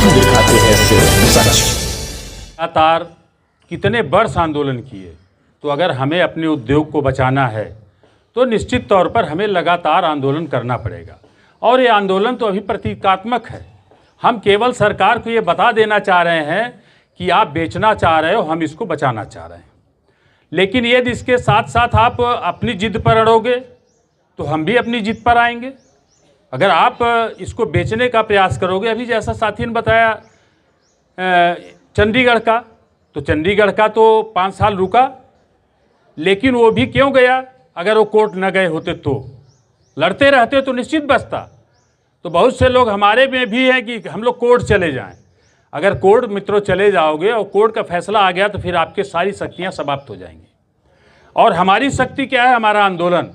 हम दिखाते हैं सिर्फ सच। लगातार कितने वर्ष आंदोलन किए, तो अगर हमें अपने उद्योग को बचाना है तो निश्चित तौर पर हमें लगातार आंदोलन करना पड़ेगा। और ये आंदोलन तो अभी प्रतीकात्मक है। हम केवल सरकार को ये बता देना चाह रहे हैं कि आप बेचना चाह रहे हो, हम इसको बचाना चाह रहे हैं। लेकिन यदि इसके साथ साथ आप अपनी जिद पर अड़ोगे तो हम भी अपनी जिद पर आएंगे। अगर आप इसको बेचने का प्रयास करोगे, अभी जैसा साथी ने बताया चंडीगढ़ का, तो चंडीगढ़ का तो 5 साल रुका, लेकिन वो भी क्यों गया? अगर वो कोर्ट न गए होते तो लड़ते रहते तो निश्चित बचता। तो बहुत से लोग हमारे में भी हैं कि हम लोग कोर्ट चले जाएं। अगर कोर्ट मित्रों चले जाओगे और कोर्ट का फैसला आ गया तो फिर आपकी सारी शक्तियां समाप्त हो जाएंगी। और हमारी शक्ति क्या है? हमारा आंदोलन।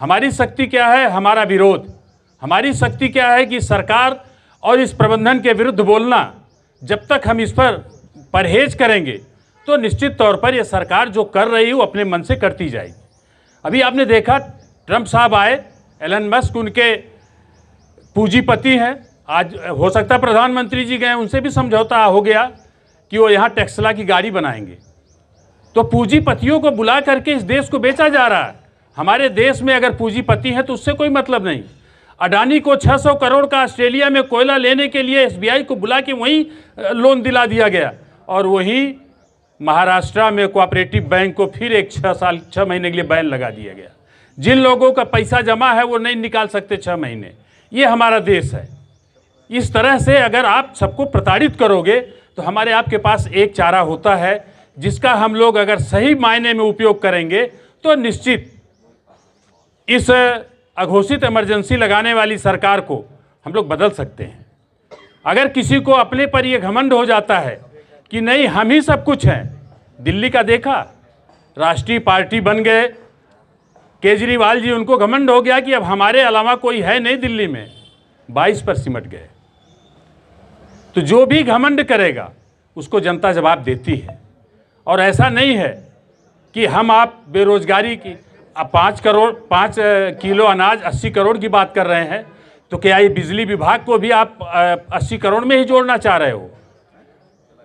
हमारी शक्ति क्या है? हमारा विरोध। हमारी शक्ति क्या है कि सरकार और इस प्रबंधन के विरुद्ध बोलना। जब तक हम इस पर परहेज करेंगे तो निश्चित तौर पर यह सरकार जो कर रही है वो अपने मन से करती जाएगी। अभी आपने देखा ट्रंप साहब आए, एलन मस्क उनके पूंजीपति हैं। आज हो सकता है प्रधानमंत्री जी गए, उनसे भी समझौता हो गया कि वो यहाँ टेस्ला की गाड़ी बनाएंगे। तो पूंजीपतियों को बुला करके इस देश को बेचा जा रहा है। हमारे देश में अगर पूंजीपति हैं तो उससे कोई मतलब नहीं। अडानी को 600 करोड़ का ऑस्ट्रेलिया में कोयला लेने के लिए एसबीआई को बुला के वहीं लोन दिला दिया गया, और वहीं महाराष्ट्र में कोऑपरेटिव बैंक को फिर एक 6 महीने के लिए बैन लगा दिया गया। जिन लोगों का पैसा जमा है वो नहीं निकाल सकते 6 महीने। ये हमारा देश है। इस तरह से अगर आप सबको प्रताड़ित करोगे तो हमारे आपके पास एक चारा होता है जिसका हम लोग अगर सही मायने में उपयोग करेंगे तो निश्चित इस अघोषित इमरजेंसी लगाने वाली सरकार को हम लोग बदल सकते हैं। अगर किसी को अपने पर यह घमंड हो जाता है कि नहीं हम ही सब कुछ हैं, दिल्ली का देखा, राष्ट्रीय पार्टी बन गए केजरीवाल जी, उनको घमंड हो गया कि अब हमारे अलावा कोई है नहीं दिल्ली में, 22 पर सिमट गए। तो जो भी घमंड करेगा उसको जनता जवाब देती है। और ऐसा नहीं है कि हम आप बेरोजगारी की 5 किलो अनाज 80 करोड़ की बात कर रहे हैं, तो क्या ये बिजली विभाग को भी आप 80 करोड़ में ही जोड़ना चाह रहे हो?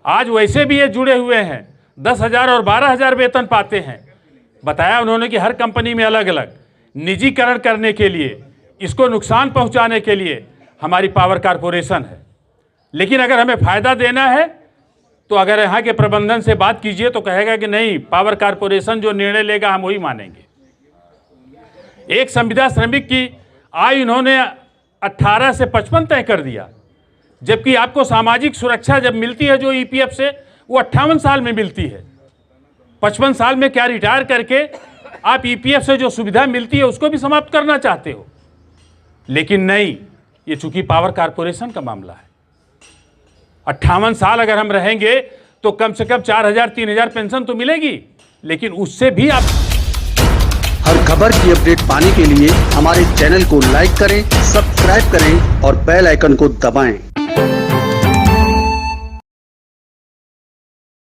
आज वैसे भी ये जुड़े हुए हैं, 10,000 और 12,000 वेतन पाते हैं। बताया उन्होंने कि हर कंपनी में अलग अलग निजीकरण करने के लिए, इसको नुकसान पहुंचाने के लिए हमारी पावर कारपोरेशन है। लेकिन अगर हमें फ़ायदा देना है तो अगर यहाँ के प्रबंधन से बात कीजिए तो कहेगा कि नहीं, पावर कारपोरेशन जो निर्णय लेगा हम वही मानेंगे। एक संविदा श्रमिक की आय इन्होंने 18 से 55 तय कर दिया, जबकि आपको सामाजिक सुरक्षा जब मिलती है जो ईपीएफ से, वो 58 साल में मिलती है। 55 साल में क्या रिटायर करके आप ईपीएफ से जो सुविधा मिलती है उसको भी समाप्त करना चाहते हो? लेकिन नहीं, ये चूंकि पावर कारपोरेशन का मामला है। 58 साल अगर हम रहेंगे तो कम से कम 4,000-3,000 पेंशन तो मिलेगी, लेकिन उससे भी आप हर खबर की अपडेट पाने के लिए हमारे चैनल को लाइक करें, सब्सक्राइब करें और बेल आइकन को दबाएं।